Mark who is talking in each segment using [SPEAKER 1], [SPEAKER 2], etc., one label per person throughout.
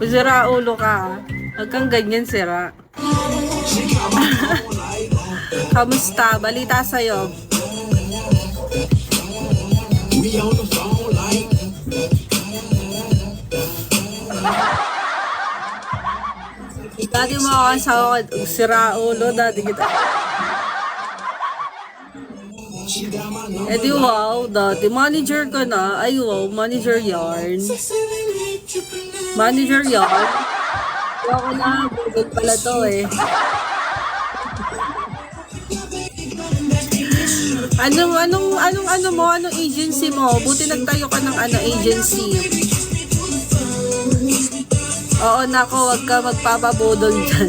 [SPEAKER 1] Sira ulo ka. Huwag kang ganyan, sira. Kamusta? Balita sa'yo. Dati mo ako asawa ko, sira ulo, dati kita. Eh di wow, dati manager ko na. Ay wow, manager yarn. Manager yarn. Ako na, Google pala to eh. Anong agency mo? Buti nagtayo ka ng agency. Oo, nako, wag ka magpapabudol dyan.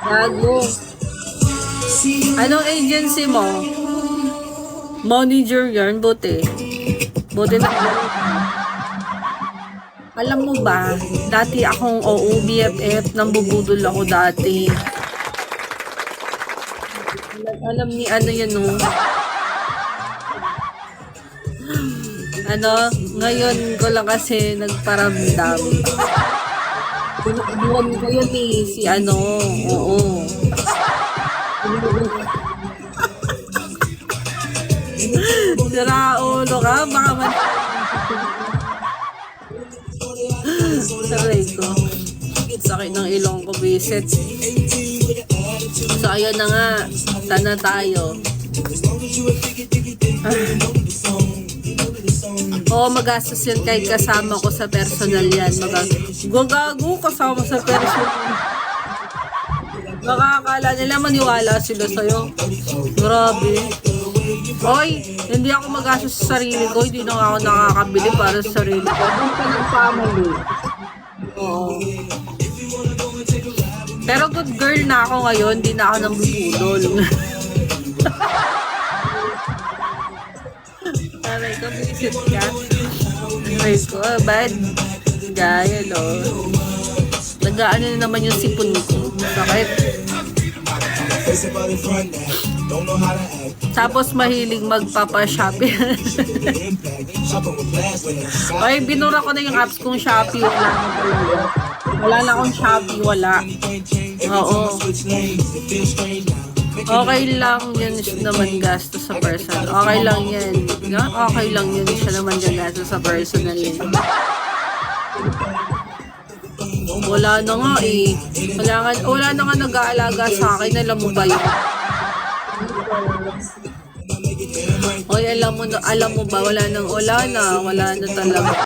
[SPEAKER 1] Gago. Anong agency mo? Manager yarn, buti. Buti na. Alam mo ba, dati akong OOBFF, nambubudol ako dati. Alam ni ano yan, no? Ngayon ko lang kasi nagparamdam. Buwan ko yun eh, si oo. Sira ulo ka, baka man... Saray ko. Sakit ng ilong ko, visit. So, ayun na nga. Sana tayo. Oo, magastos yan kahit kasama ko sa personal yan. Gago kasama sa personal. Nakakala nila maniwala sila sa'yo. Grabe. Oy, hindi ako magastos sa sarili ko. Hindi na ako nakakabili para sa sarili ko. Doon ka ng family. Oo. Pero good girl na ako ngayon. Hindi na ako nang bubudol. Aray ko, visit ka. Aray ko, bad. Gaya, no? Nag-ano na naman yung sipon ko. Bakit? Tapos mahilig magpapa-shopping. Ay, binura ko na yung apps kong Shopee. Wala na akong Shopee, wala. Oo. Okay lang yun naman gasto sa personal. Okay lang yan. Okay lang yun siya naman gasto sa personal. Wala na nga eh. Wala na nga nag-aalaga sa akin. Alam mo ba yun? Oy, alam mo ba? Wala na talaga.